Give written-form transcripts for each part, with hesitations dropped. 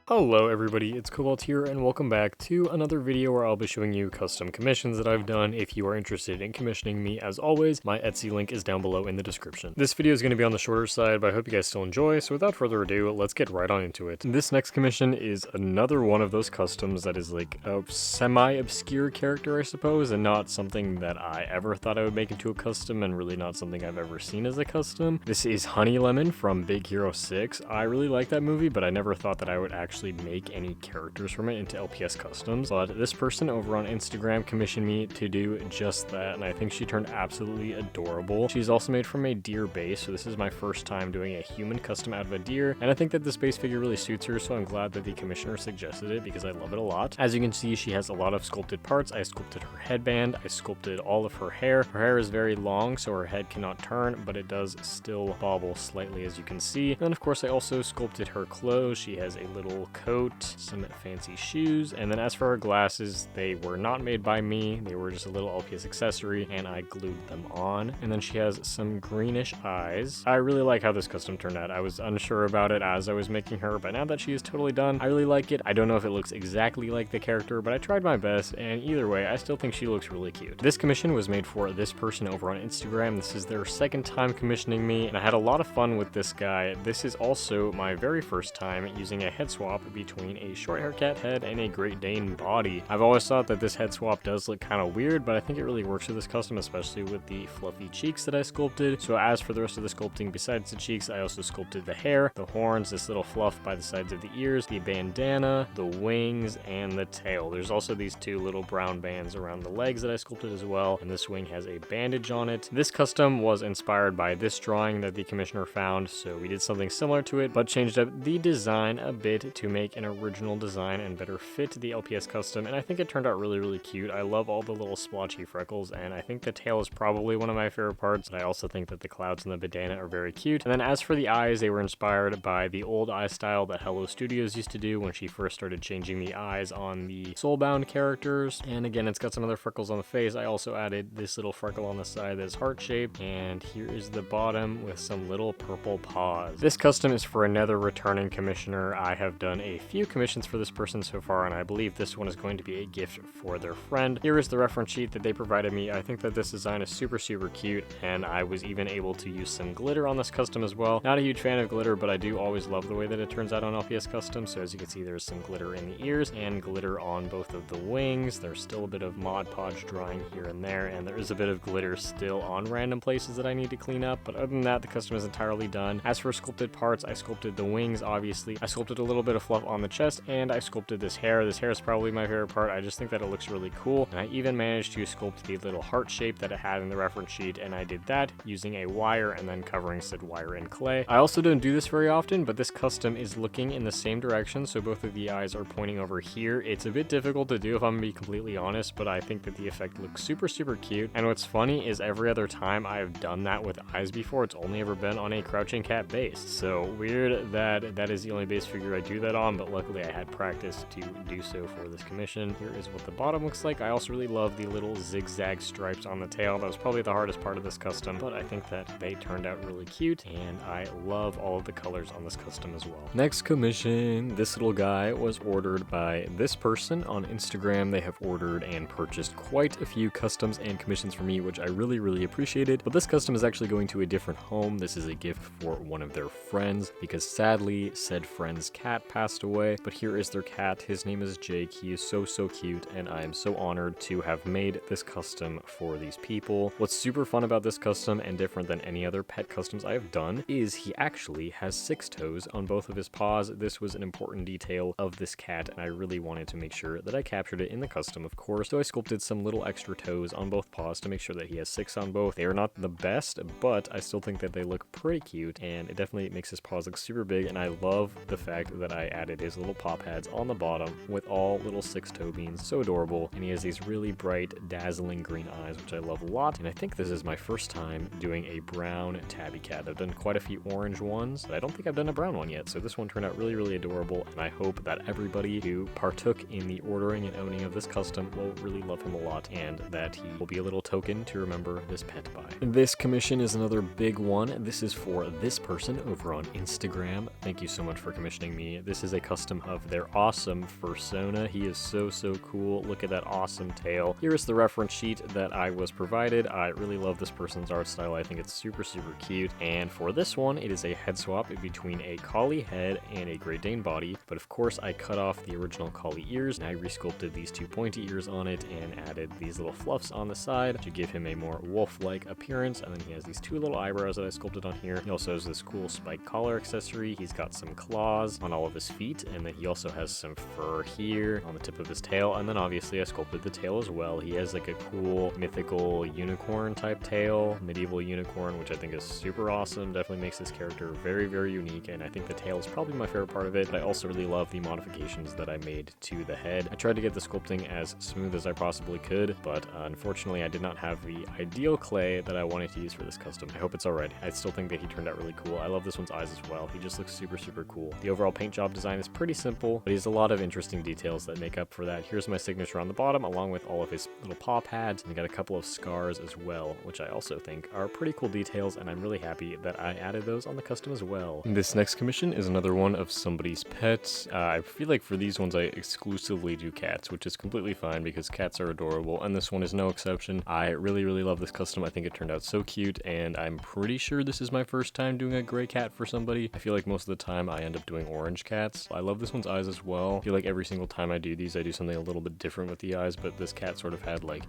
Hello everybody, it's Cobalt here and welcome back to another video where I'll be showing you custom commissions that I've done. If you are interested in commissioning me, as always, my Etsy link is down below in the description. This video is going to be on the shorter side, but I hope you guys still enjoy, so without further ado, let's get right on into it. This next commission is another one of those customs that is like a semi-obscure character, I suppose, and not something that I ever thought I would make into a custom, and really not something I've ever seen as a custom. This is Honey Lemon from Big Hero 6. I really like that movie, but I never thought that I would actually make any characters from it into LPS Customs, but this person over on Instagram commissioned me to do just that, and I think she turned absolutely adorable. She's also made from a deer base, so this is my first time doing a human custom out of a deer, and I think that this base figure really suits her, so I'm glad that the commissioner suggested it because I love it a lot. As you can see, she has a lot of sculpted parts. I sculpted her headband, I sculpted all of her hair. Her hair is very long, so her head cannot turn, but it does still bobble slightly, as you can see. And then of course I also sculpted her clothes. She has a little coat, some fancy shoes, and then as for her glasses, they were not made by me. They were just a little LPS accessory, and I glued them on. And then she has some greenish eyes. I really like how this custom turned out. I was unsure about it as I was making her, but now that she is totally done, I really like it. I don't know if it looks exactly like the character, but I tried my best, and either way, I still think she looks really cute. This commission was made for this person over on Instagram. This is their second time commissioning me, and I had a lot of fun with this guy. This is also my very first time using a head swap between a short hair cat head and a Great Dane body. I've always thought that this head swap does look kind of weird, but I think it really works with this custom, especially with the fluffy cheeks that I sculpted. So as for the rest of the sculpting, besides the cheeks, I also sculpted the hair, the horns, this little fluff by the sides of the ears, the bandana, the wings, and the tail. There's also these two little brown bands around the legs that I sculpted as well, and this wing has a bandage on it. This custom was inspired by this drawing that the commissioner found, so we did something similar to it, but changed up the design a bit to make an original design and better fit the LPS custom, and I think it turned out really cute. I love all the little splotchy freckles, and I think the tail is probably one of my favorite parts, and I also think that the clouds and the bandana are very cute. And then as for the eyes, they were inspired by the old eye style that Hello Studios used to do when she first started changing the eyes on the Soulbound characters. And again, it's got some other freckles on the face. I also added this little freckle on the side that's heart-shaped, and here is the bottom with some little purple paws. This custom is for another returning commissioner. I have done a few commissions for this person so far, and I believe this one is going to be a gift for their friend. Here is the reference sheet that they provided me. I think that this design is super cute, and I was even able to use some glitter on this custom as well. Not a huge fan of glitter, but I do always love the way that it turns out on LPS Custom. So as you can see, there's some glitter in the ears and glitter on both of the wings. There's still a bit of Mod Podge drawing here and there, and there is a bit of glitter still on random places that I need to clean up, but other than that, the custom is entirely done. As for sculpted parts, I sculpted the wings, obviously. I sculpted a little bit of fluff on the chest, and I sculpted this hair. This hair is probably my favorite part. I just think that it looks really cool, and I even managed to sculpt the little heart shape that it had in the reference sheet, and I did that using a wire and then covering said wire in clay. I also don't do this very often, but this custom is looking in the same direction, so both of the eyes are pointing over here. It's a bit difficult to do if I'm gonna be completely honest, but I think that the effect looks super cute. And what's funny is every other time I've done that with eyes before, it's only ever been on a crouching cat base. So weird that that is the only base figure I do that on, but luckily I had practice to do so for this commission. Here is what the bottom looks like. I also really love the little zigzag stripes on the tail. That was probably the hardest part of this custom, but I think that they turned out really cute, and I love all of the colors on this custom as well. Next commission, this little guy was ordered by this person on Instagram. They have ordered and purchased quite a few customs and commissions for me, which I really appreciated, but this custom is actually going to a different home. This is a gift for one of their friends, because sadly said friend's cat passed away, but here is their cat. His name is Jake. He is so cute, and I am so honored to have made this custom for these people. What's super fun about this custom and different than any other pet customs I have done is he actually has 6 toes on both of his paws. This was an important detail of this cat, and I really wanted to make sure that I captured it in the custom, of course. So I sculpted some little extra toes on both paws to make sure that he has 6 on both. They are not the best, but I still think that they look pretty cute, and it definitely makes his paws look super big, and I love the fact that I added his little paw pads on the bottom with all little 6 toe beans. So adorable, and he has these really bright, dazzling green eyes, which I love a lot, and I think this is my first time doing a brown tabby cat. I've done quite a few orange ones, but I don't think I've done a brown one yet, so this one turned out really adorable, and I hope that everybody who partook in the ordering and owning of this custom will really love him a lot, and that he will be a little token to remember this pet by. This commission is another big one. This is for this person over on Instagram. Thank you so much for commissioning me. This this is a custom of their awesome Fursona. He is so cool. Look at that awesome tail. Here is the reference sheet that I was provided. I really love this person's art style. I think it's super cute. And for this one, it is a head swap between a collie head and a Great Dane body. But of course, I cut off the original collie ears and I resculpted these two pointy ears on it and added these little fluffs on the side to give him a more wolf-like appearance. And then he has these two little eyebrows that I sculpted on here. He also has this cool spike collar accessory. He's got some claws on all of his feet, and then he also has some fur here on the tip of his tail. And then obviously I sculpted the tail as well. He has like a cool mythical unicorn type tail, medieval unicorn, which I think is super awesome. Definitely makes this character very unique, and I think the tail is probably my favorite part of it. But I also really love the modifications that I made to the head. I tried to get the sculpting as smooth as I possibly could, but unfortunately I did not have the ideal clay that I wanted to use for this custom. I hope it's alright. I still think that he turned out really cool. I love this one's eyes as well. He just looks super cool. The overall paint job design is pretty simple, but he has a lot of interesting details that make up for that. Here's my signature on the bottom, along with all of his little paw pads, and I got a couple of scars as well, which I also think are pretty cool details, and I'm really happy that I added those on the custom as well. This next commission is another one of somebody's pets. I feel like for these ones I exclusively do cats, which is completely fine because cats are adorable, and this one is no exception. I really love this custom. I think it turned out so cute, and I'm pretty sure this is my first time doing a gray cat for somebody. I feel like most of the time I end up doing orange cats. I love this one's eyes as well. I feel like every single time I do these I do something a little bit different with the eyes, but this cat sort of had like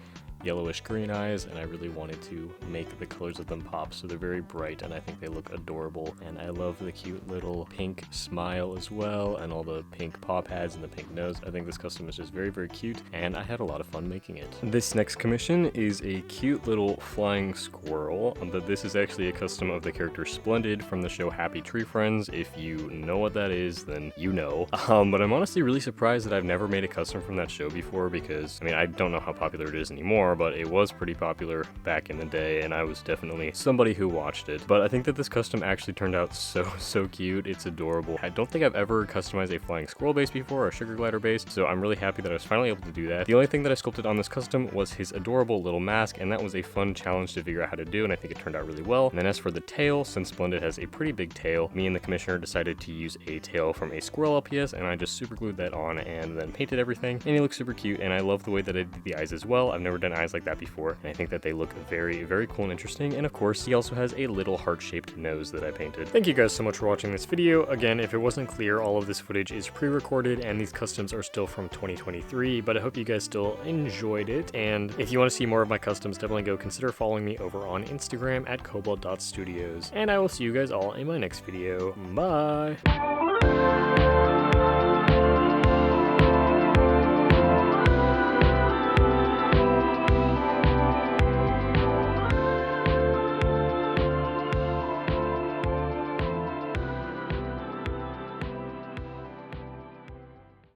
yellowish green eyes, and I really wanted to make the colors of them pop, so they're very bright and I think they look adorable. And I love the cute little pink smile as well, and all the pink paw pads and the pink nose. I think this custom is just very cute, and I had a lot of fun making it. This next commission is a cute little flying squirrel, but this is actually a custom of the character Splendid from the show Happy Tree Friends. If you know what that is, then you know. But I'm honestly really surprised that I've never made a custom from that show before, because I mean, I don't know how popular it is anymore, but it was pretty popular back in the day, and I was definitely somebody who watched it. But I think that this custom actually turned out so cute. It's adorable. I don't think I've ever customized a flying squirrel base before, or a sugar glider base, so I'm really happy that I was finally able to do that. The only thing that I sculpted on this custom was his adorable little mask, and that was a fun challenge to figure out how to do, and I think it turned out really well. And then as for the tail, since Splendid has a pretty big tail, me and the commissioner decided to use a tail from a squirrel LPS, and I just super glued that on and then painted everything, and he looks super cute. And I love the way that I did the eyes as well. I've never done eyes like that before, and I think that they look very cool and interesting. And of course, he also has a little heart-shaped nose that I painted. Thank you guys so much for watching this video. Again, if it wasn't clear, all of this footage is pre-recorded, and these customs are still from 2023, but I hope you guys still enjoyed it. And if you want to see more of my customs, definitely go consider following me over on Instagram at cobalt.studios. And I will see you guys all in my next video. Bye!